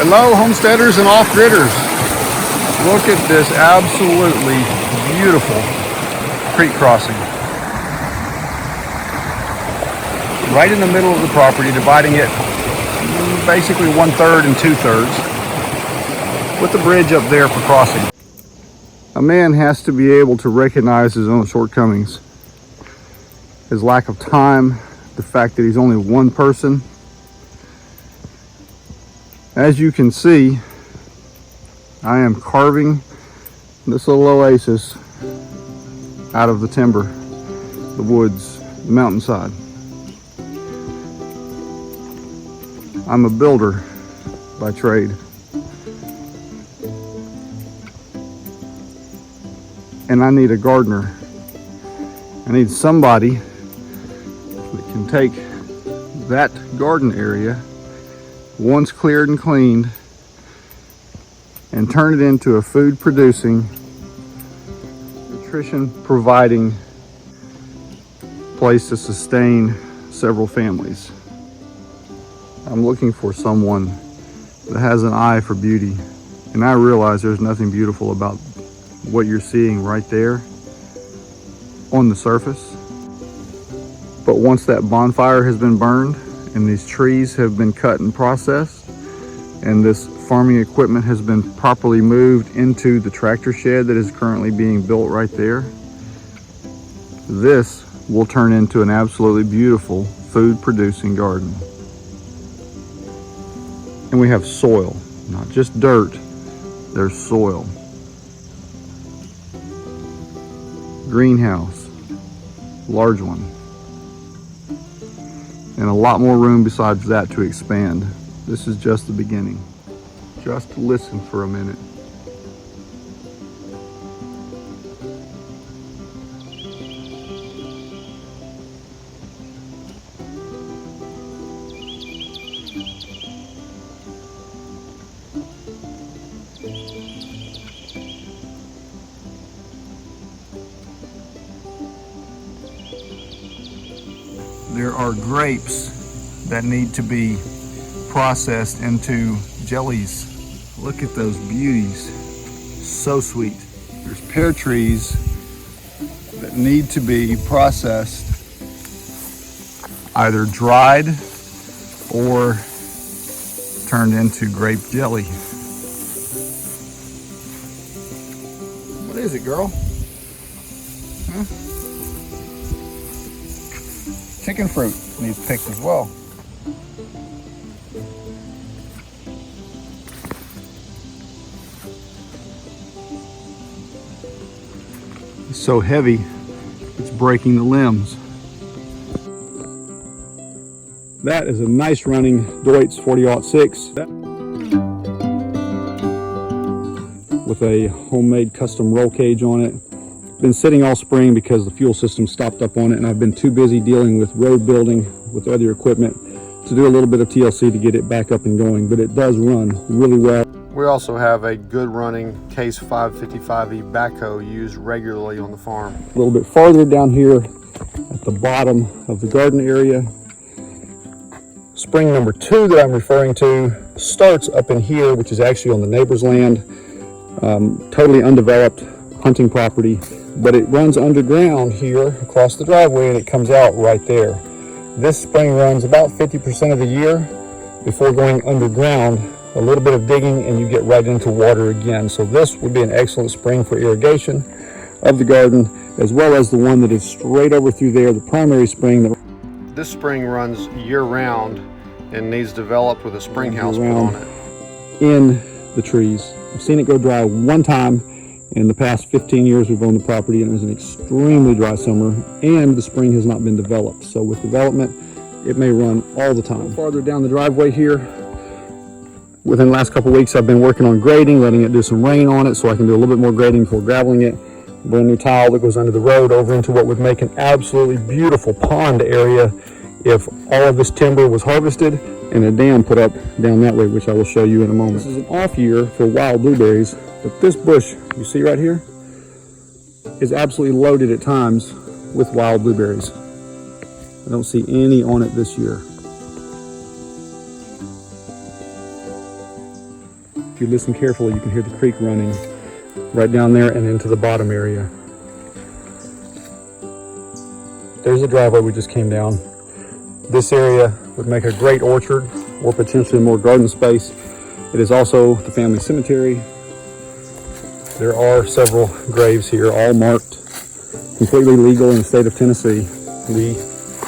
Hello, homesteaders and off-gridders. Look at this absolutely beautiful creek crossing. Right in the middle of the property, dividing it basically 1/3 and 2/3, with the bridge up there for crossing. A man has to be able to recognize his own shortcomings, his lack of time, the fact that he's only one person. As you can see, I am carving this little oasis out of the timber, the woods, the mountainside. I'm a builder by trade. And I need a gardener. I need somebody that can take that garden area, once cleared and cleaned, and turn it into a food producing, nutrition providing place to sustain several families. I'm looking for someone that has an eye for beauty, and I realize there's nothing beautiful about what you're seeing right there on the surface. But once that bonfire has been burned and these trees have been cut and processed and this farming equipment has been properly moved into the tractor shed that is currently being built right there, this will turn into an absolutely beautiful food producing garden. And we have soil, not just dirt, there's soil. Greenhouse, large one. And a lot more room besides that to expand. This is just the beginning. Just listen for a minute. There are grapes that need to be processed into jellies. Look at those beauties, so sweet. There's pear trees that need to be processed, either dried or turned into grape jelly. What is it, girl? Huh? Chicken fruit needs picked as well. It's so heavy, it's breaking the limbs. That is a nice running Deutz 40-06 with a homemade custom roll cage on it. Been sitting all spring because the fuel system stopped up on it, and I've been too busy dealing with road building with other equipment to do a little bit of TLC to get it back up and going, but it does run really well. We also have a good running Case 555E backhoe used regularly on the farm. A little bit farther down here at the bottom of the garden area, spring number 2 that I'm referring to starts up in here, which is actually on the neighbor's land, totally undeveloped hunting property, but it runs underground here across the driveway and it comes out right there. This spring runs about 50% of the year before going underground, a little bit of digging, and you get right into water again. So this would be an excellent spring for irrigation of the garden, as well as the one that is straight over through there, the primary spring. This spring runs year-round and needs developed with a spring house put on it. In the trees. I've seen it go dry one time in the past 15 years we've owned the property, and it was an extremely dry summer, and the spring has not been developed. So with development, it may run all the time. Farther down the driveway here, within the last couple weeks, I've been working on grading, letting it do some rain on it so I can do a little bit more grading before graveling it. Brand new tile that goes under the road over into what would make an absolutely beautiful pond area if all of this timber was harvested and a dam put up down that way, which I will show you in a moment. This is an off year for wild blueberries, but this bush you see right here is absolutely loaded at times with wild blueberries. I don't see any on it this year. if you listen carefully, you can hear the creek running right down there and into the bottom area. There's the driveway we just came down. This area would make a great orchard or potentially more garden space. It is also the family cemetery. There are several graves here, all marked, completely legal in the state of Tennessee. We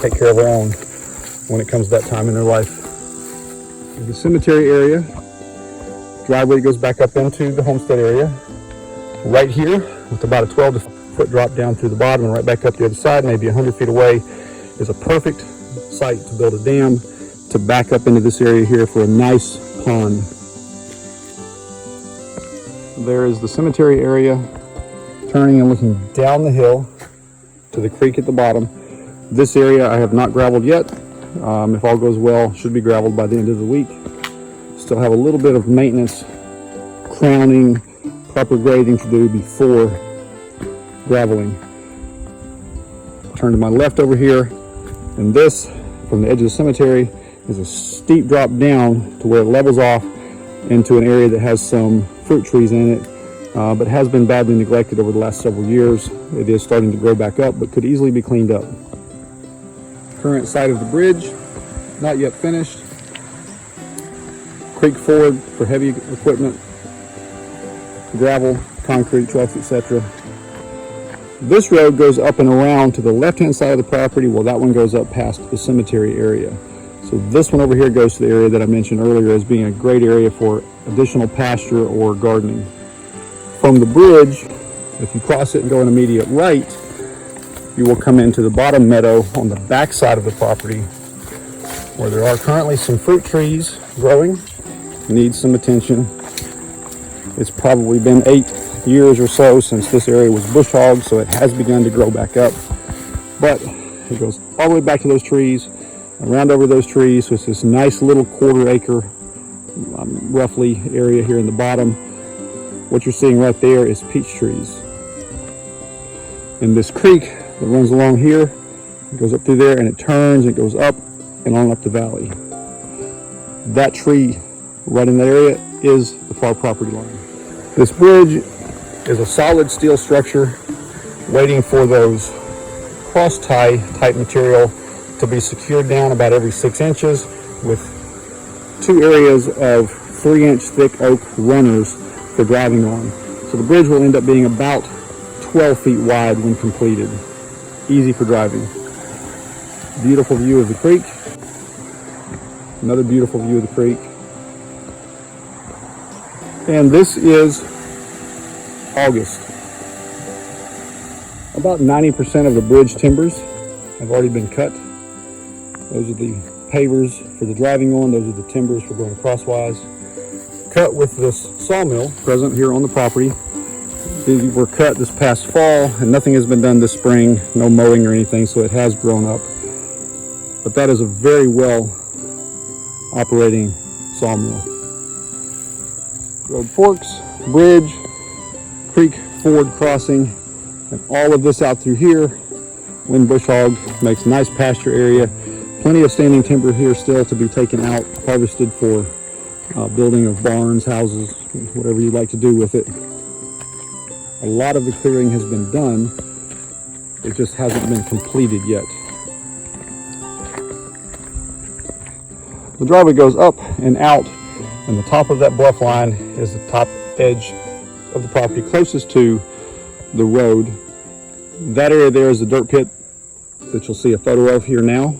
take care of our own when it comes to that time in their life. The cemetery area, driveway goes back up into the homestead area. Right here, with about a 12-foot drop down through the bottom and right back up the other side, maybe 100 feet away, is a perfect site to build a dam to back up into this area here for a nice pond. There is the cemetery area, turning and looking down the hill to the creek at the bottom. This area I have not gravelled yet. If all goes well, should be gravelled by the end of the week. Still have a little bit of maintenance, crowning, proper grading to do before graveling. Turn to my left over here, and this, from the edge of the cemetery, is a steep drop down to where it levels off into an area that has some fruit trees in it, but has been badly neglected over the last several years. It is starting to grow back up, but could easily be cleaned up. Current site of the bridge, not yet finished. Creek ford for heavy equipment, gravel, concrete, trucks, etc. This road goes up and around to the left-hand side of the property, while that one goes up past the cemetery area. So this one over here goes to the area that I mentioned earlier as being a great area for additional pasture or gardening. From the bridge, if you cross it and go an immediate right, you will come into the bottom meadow on the back side of the property, where there are currently some fruit trees growing. Needs some attention. It's probably been 8 years or so since this area was bush hogged, so it has begun to grow back up. But it goes all the way back to those trees, around over those trees, so it's this nice little quarter-acre, roughly, area here in the bottom. What you're seeing right there is peach trees. And this creek that runs along here, it goes up through there and it turns, it goes up and on up the valley. That tree right in that area is the far property line. This bridge is a solid steel structure waiting for those cross tie type material to be secured down about every 6 inches, with 2 areas of 3-inch thick oak runners for driving on. So the bridge will end up being about 12 feet wide when completed. Easy for driving. Beautiful view of the creek. Another beautiful view of the creek. And this is August. About 90% of the bridge timbers have already been cut. Those are the pavers for the driving on. Those are the timbers for going crosswise. Cut with this sawmill present here on the property. These were cut this past fall, and nothing has been done this spring, no mowing or anything, so it has grown up. But that is a very well operating sawmill. Road forks, bridge, creek ford crossing, and all of this out through here, when bush hogged, makes nice pasture area. Plenty of standing timber here still to be taken out, harvested for building of barns, houses, whatever you'd like to do with it. A lot of the clearing has been done, it just hasn't been completed yet. The driveway goes up and out, and the top of that bluff line is the top edge of the property closest to the road. That area there is the dirt pit that you'll see a photo of here now.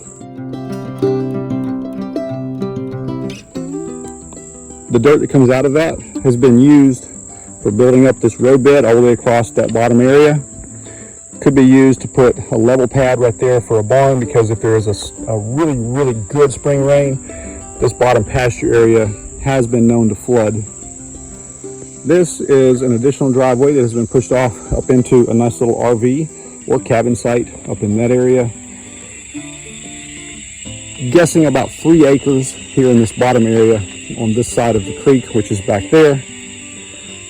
The dirt that comes out of that has been used for building up this road bed all the way across that bottom area. Could be used to put a level pad right there for a barn, because if there is a really, really good spring rain, this bottom pasture area has been known to flood. This is an additional driveway that has been pushed off up into a nice little RV or cabin site up in that area. Guessing about 3 acres here in this bottom area on this side of the creek, which is back there.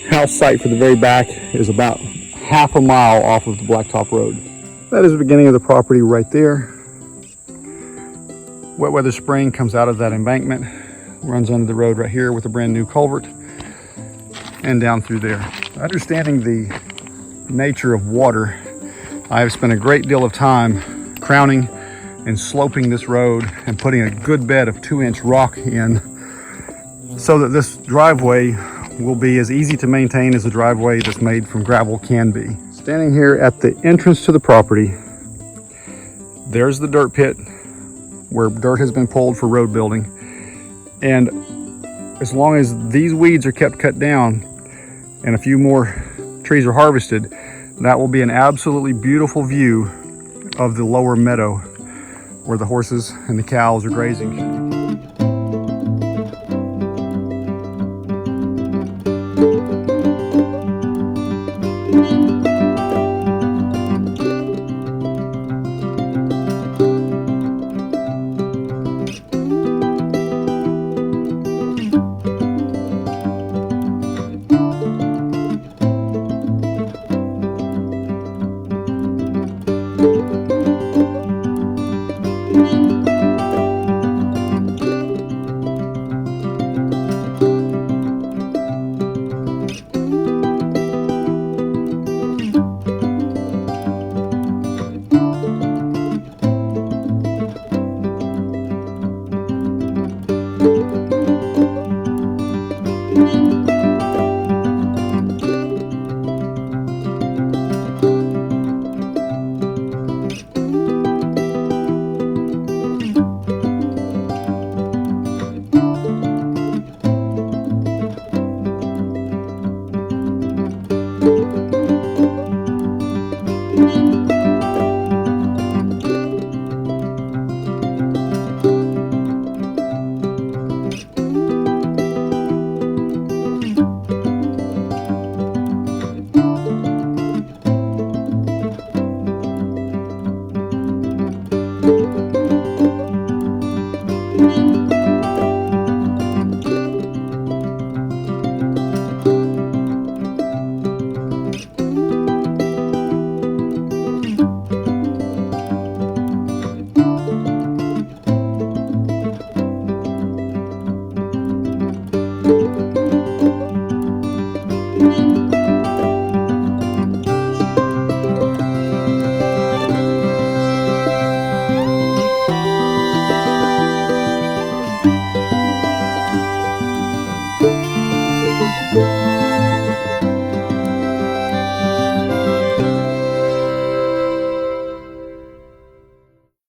House site for the very back is about half a mile off of the Blacktop Road. That is the beginning of the property right there. Wet weather spring comes out of that embankment, runs under the road right here with a brand new culvert. and down through there. Understanding the nature of water, I have spent a great deal of time crowning and sloping this road and putting a good bed of 2-inch rock in so that this driveway will be as easy to maintain as a driveway that's made from gravel can be. Standing here at the entrance to the property, there's the dirt pit where dirt has been pulled for road building. And as long as these weeds are kept cut down and a few more trees are harvested, that will be an absolutely beautiful view of the lower meadow where the horses and the cows are grazing.